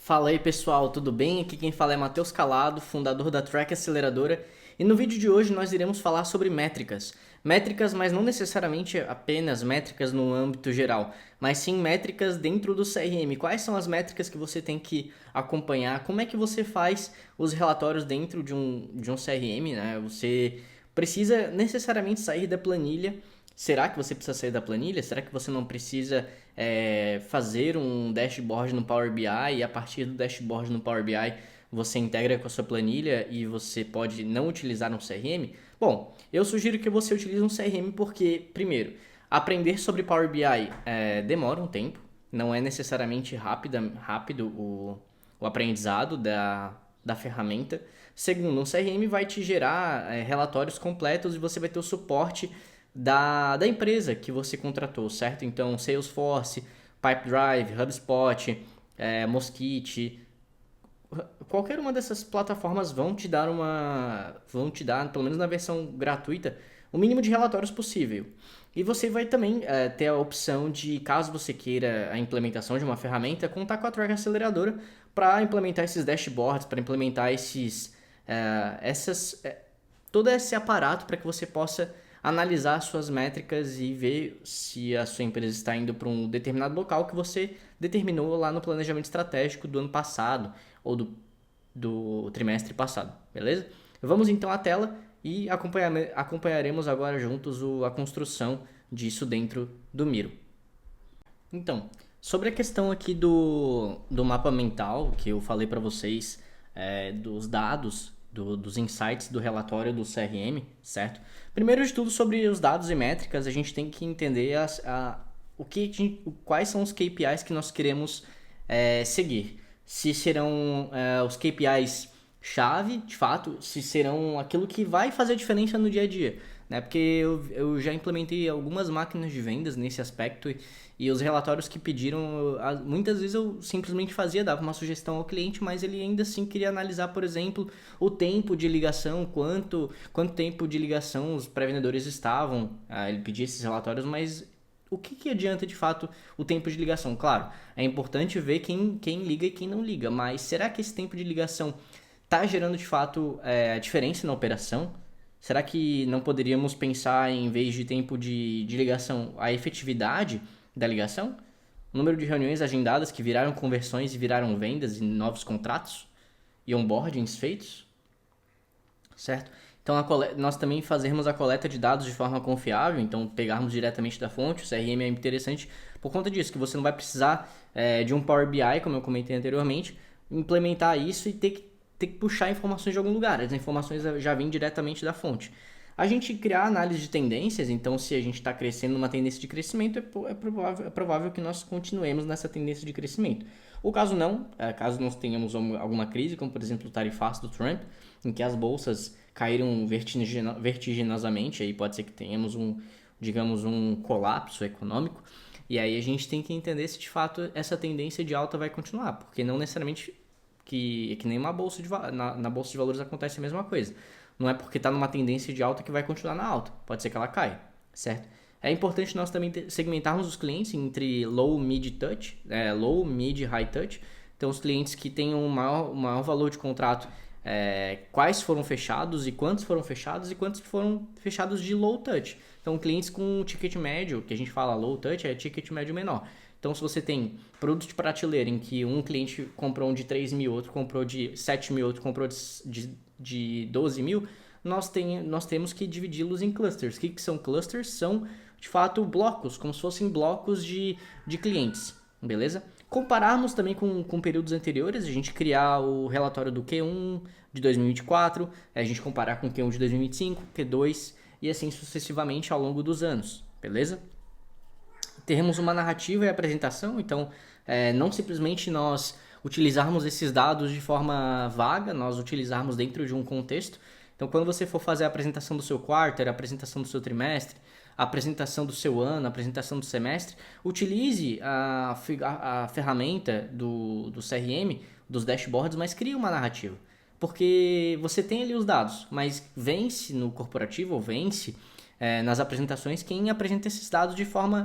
Fala aí pessoal, tudo bem? Aqui quem fala é Matheus Calado, fundador da Track Aceleradora, e no vídeo de hoje nós iremos falar sobre métricas. Métricas, mas não necessariamente apenas métricas no âmbito geral, mas sim métricas dentro do CRM. Quais são as métricas que você tem que acompanhar? Como é que você faz os relatórios dentro de um CRM, né? Você precisa necessariamente sair da planilha. Será que você precisa sair da planilha? Será que você não precisa fazer um dashboard no Power BI e a partir do dashboard no Power BI você integra com a sua planilha e você pode não utilizar um CRM? Bom, eu sugiro que você utilize um CRM porque, primeiro, aprender sobre Power BI demora um tempo, não é necessariamente rápido o aprendizado da ferramenta. Segundo, um CRM vai te gerar relatórios completos e você vai ter o suporte da empresa que você contratou, certo? Então, Salesforce, Pipedrive, HubSpot, Mosquitto, qualquer uma dessas plataformas vão te dar, pelo menos na versão gratuita, o mínimo de relatórios possível. E você vai também ter a opção de, caso você queira a implementação de uma ferramenta, contar com a Track Aceleradora para implementar esses dashboards, para implementar todo esse aparato para que você possa analisar suas métricas e ver se a sua empresa está indo para um determinado local que você determinou lá no planejamento estratégico do ano passado ou do trimestre passado, beleza? Vamos então à tela e acompanharemos agora juntos a construção disso dentro do Miro. Então, sobre a questão aqui do mapa mental que eu falei para vocês, dos dados, dos insights do relatório do CRM, certo? Primeiro de tudo, sobre os dados e métricas, a gente tem que entender quais são os KPIs que nós queremos seguir. Se serão os KPIs chave, de fato, se serão aquilo que vai fazer diferença no dia a dia, né? Porque eu já implementei algumas máquinas de vendas nesse aspecto e os relatórios que pediram, muitas vezes eu simplesmente dava uma sugestão ao cliente, mas ele ainda assim queria analisar, por exemplo, o tempo de ligação, quanto tempo de ligação os pré-vendedores estavam, ele pedia esses relatórios, mas o que adianta de fato o tempo de ligação? Claro, é importante ver quem liga e quem não liga, mas será que esse tempo de ligação está gerando de fato a diferença na operação? Será que não poderíamos pensar, em vez de tempo de ligação, a efetividade da ligação? O número de reuniões agendadas que viraram conversões e viraram vendas e novos contratos? E onboardings feitos? Certo? Então, nós também fazermos a coleta de dados de forma confiável, então pegarmos diretamente da fonte. O CRM é interessante por conta disso, que você não vai precisar de um Power BI, como eu comentei anteriormente, implementar isso e ter que puxar informações de algum lugar. As informações já vêm diretamente da fonte. A gente criar análise de tendências, então se a gente está crescendo numa tendência de crescimento, é provável que nós continuemos nessa tendência de crescimento. O caso não, caso nós tenhamos alguma crise, como por exemplo o tarifaço do Trump, em que as bolsas caíram vertiginosamente, aí pode ser que tenhamos digamos, um colapso econômico, e aí a gente tem que entender se de fato essa tendência de alta vai continuar, porque não necessariamente que nem uma bolsa na bolsa de valores acontece a mesma coisa. Não é porque está numa tendência de alta que vai continuar na alta. Pode ser que ela caia, certo? É importante nós também segmentarmos os clientes entre low, mid touch, low, mid, high touch. Então, os clientes que têm um maior valor de contrato, quais foram fechados e quantos foram fechados de low touch. Então, clientes com ticket médio, que a gente fala low touch, é ticket médio menor. Então, se você tem produtos de prateleira em que um cliente comprou um de 3 mil, outro comprou de 7 mil, outro comprou de 12 mil, nós temos que dividi-los em clusters. O que são clusters? São, de fato, blocos, como se fossem blocos de clientes, beleza? Compararmos também com períodos anteriores, a gente criar o relatório do Q1 de 2024, a gente comparar com o Q1 de 2025, Q2 e assim sucessivamente ao longo dos anos, beleza? Teremos uma narrativa e apresentação, então não simplesmente nós utilizarmos esses dados de forma vaga, nós utilizarmos dentro de um contexto. Então, quando você for fazer a apresentação do seu quarter, a apresentação do seu trimestre, a apresentação do seu ano, a apresentação do semestre, utilize a ferramenta do CRM, dos dashboards, mas crie uma narrativa. Porque você tem ali os dados, mas vence no corporativo ou vence nas apresentações quem apresenta esses dados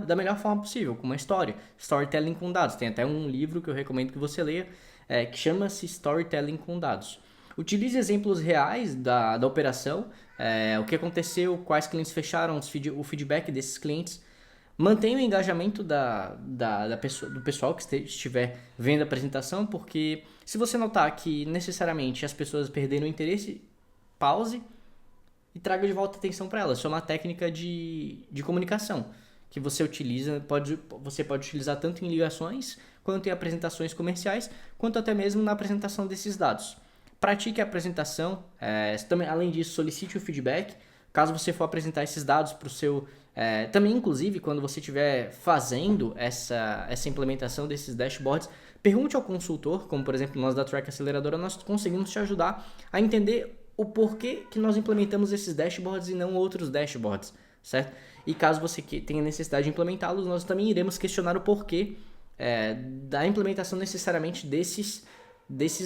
da melhor forma possível, com uma história. Storytelling com dados. Tem até um livro que eu recomendo que você leia, que chama-se Storytelling com Dados. Utilize exemplos reais da operação, o que aconteceu, quais clientes fecharam, o feedback desses clientes. Mantenha o engajamento do pessoal que estiver vendo a apresentação, porque se você notar que necessariamente as pessoas perderam o interesse, pause e traga de volta a atenção para elas. Isso é uma técnica de comunicação que você você pode utilizar tanto em ligações, quanto em apresentações comerciais, quanto até mesmo na apresentação desses dados. Pratique a apresentação, além disso, solicite o feedback. Caso você for apresentar esses dados para o seu... também, inclusive, quando você estiver fazendo essa implementação desses dashboards, pergunte ao consultor, como por exemplo nós da Track Aceleradora, nós conseguimos te ajudar a entender o porquê que nós implementamos esses dashboards e não outros dashboards, certo? E caso você tenha necessidade de implementá-los, nós também iremos questionar o porquê da implementação necessariamente desses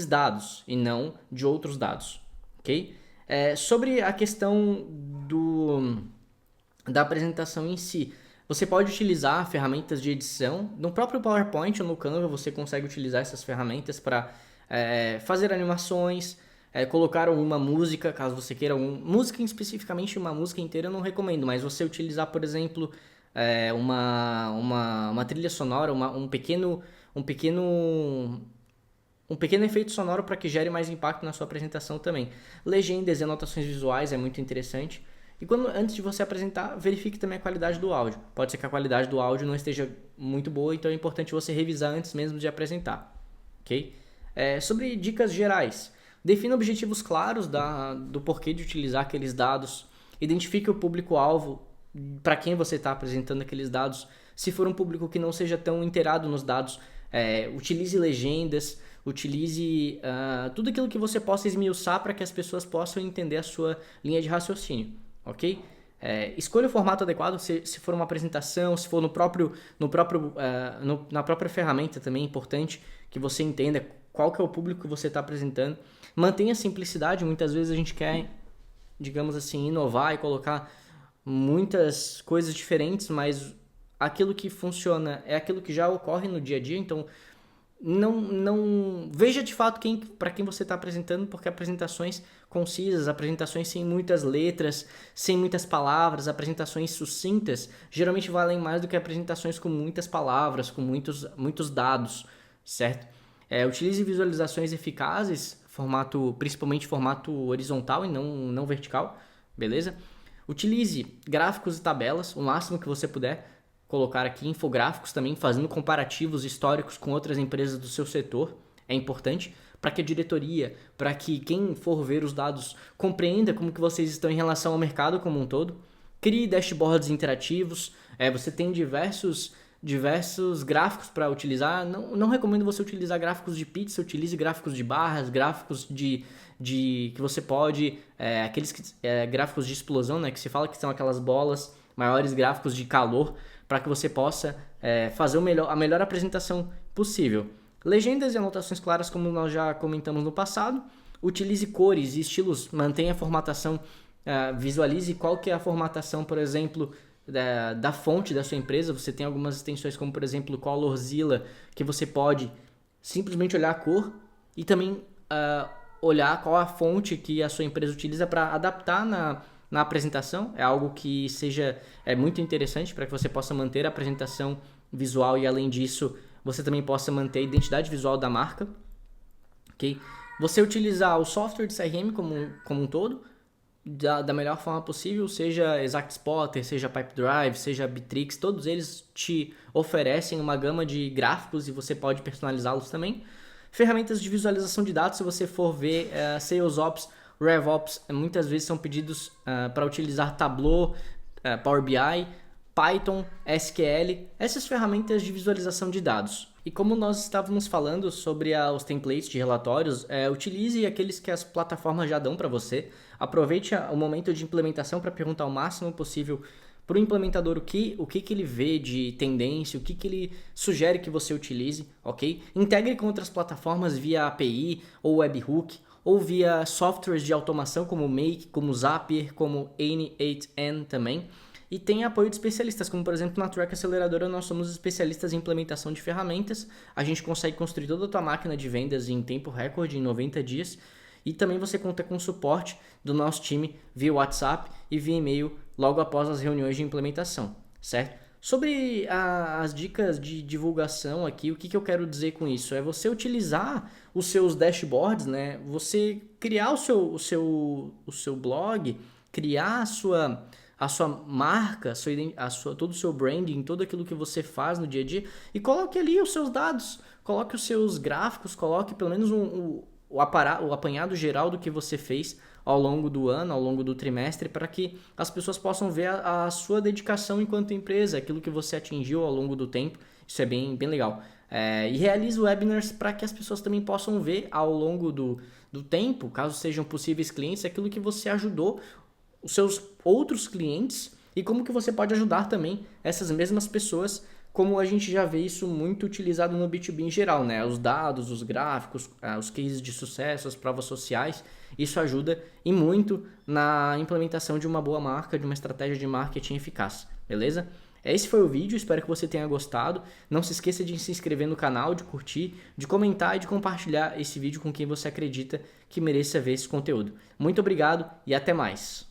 dados e não de outros dados, ok? Sobre a questão da apresentação em si, você pode utilizar ferramentas de edição. No próprio PowerPoint ou no Canva você consegue utilizar essas ferramentas para fazer animações, colocar alguma música, caso você queira música, especificamente uma música inteira eu não recomendo, mas você utilizar, por exemplo, uma trilha sonora, um pequeno efeito sonoro para que gere mais impacto na sua apresentação também. Legendas e anotações visuais é muito interessante. E antes de você apresentar, verifique também a qualidade do áudio. Pode ser que a qualidade do áudio não esteja muito boa, então é importante você revisar antes mesmo de apresentar. Ok? Sobre dicas gerais. Defina objetivos claros do porquê de utilizar aqueles dados. Identifique o público-alvo para quem você está apresentando aqueles dados. Se for um público que não seja tão inteirado nos dados, utilize legendas, utilize tudo aquilo que você possa esmiuçar para que as pessoas possam entender a sua linha de raciocínio, ok? Escolha o formato adequado, se for uma apresentação, se for na própria ferramenta também é importante que você entenda qual que é o público que você está apresentando. Mantenha a simplicidade, muitas vezes a gente quer, digamos assim, inovar e colocar muitas coisas diferentes, mas aquilo que funciona é aquilo que já ocorre no dia a dia, então não veja de fato para quem você está apresentando, porque apresentações concisas, apresentações sem muitas letras, sem muitas palavras, apresentações sucintas, geralmente valem mais do que apresentações com muitas palavras, com muitos dados, certo? Utilize visualizações eficazes, principalmente formato horizontal e não vertical, beleza? Utilize gráficos e tabelas, o máximo que você puder. Colocar aqui infográficos também, fazendo comparativos históricos com outras empresas do seu setor, é importante para que a diretoria, para que quem for ver os dados compreenda como que vocês estão em relação ao mercado como um todo. Crie dashboards interativos, você tem diversos gráficos para utilizar. Não recomendo você utilizar gráficos de pizza, utilize gráficos de barras, gráficos que você pode, gráficos de explosão, né, que se fala que são aquelas bolas maiores, gráficos de calor, para que você possa fazer a melhor apresentação possível. Legendas e anotações claras, como nós já comentamos no passado. Utilize cores e estilos, mantenha a formatação, visualize qual que é a formatação, por exemplo, da fonte da sua empresa. Você tem algumas extensões como, por exemplo, Colorzilla, que você pode simplesmente olhar a cor e também olhar qual a fonte que a sua empresa utiliza para adaptar na apresentação. É algo que é muito interessante para que você possa manter a apresentação visual e, além disso, você também possa manter a identidade visual da marca. Okay? Você utilizar o software de CRM como um todo, da melhor forma possível, seja ExactSpotter, seja Pipedrive, seja Bitrix, todos eles te oferecem uma gama de gráficos e você pode personalizá-los também. Ferramentas de visualização de dados, se você for ver SalesOps, RevOps, muitas vezes são pedidos para utilizar Tableau, Power BI, Python, SQL, essas ferramentas de visualização de dados. E como nós estávamos falando sobre os templates de relatórios, utilize aqueles que as plataformas já dão para você. Aproveite o momento de implementação para perguntar o máximo possível para o implementador o que ele vê de tendência, o que ele sugere que você utilize, ok? Integre com outras plataformas via API ou webhook, ou via softwares de automação como Make, como Zapier, como N8N também. E tem apoio de especialistas, como por exemplo na Track Aceleradora nós somos especialistas em implementação de ferramentas. A gente consegue construir toda a tua máquina de vendas em tempo recorde, em 90 dias. E também você conta com o suporte do nosso time via WhatsApp e via e-mail logo após as reuniões de implementação, certo? Sobre as dicas de divulgação aqui, o que eu quero dizer com isso? É você utilizar os seus dashboards, né? Você criar o seu blog, criar a sua marca, todo o seu branding, tudo aquilo que você faz no dia a dia e coloque ali os seus dados, coloque os seus gráficos, coloque pelo menos o apanhado geral do que você fez ao longo do ano, ao longo do trimestre, para que as pessoas possam ver a sua dedicação enquanto empresa, aquilo que você atingiu ao longo do tempo. Isso é bem legal. E realize webinars para que as pessoas também possam ver ao longo do tempo, caso sejam possíveis clientes, aquilo que você ajudou os seus outros clientes e como que você pode ajudar também essas mesmas pessoas, como a gente já vê isso muito utilizado no B2B em geral, né? Os dados, os gráficos, os cases de sucesso, as provas sociais, isso ajuda e muito na implementação de uma boa marca, de uma estratégia de marketing eficaz, beleza? Esse foi o vídeo, espero que você tenha gostado. Não se esqueça de se inscrever no canal, de curtir, de comentar e de compartilhar esse vídeo com quem você acredita que mereça ver esse conteúdo. Muito obrigado e até mais!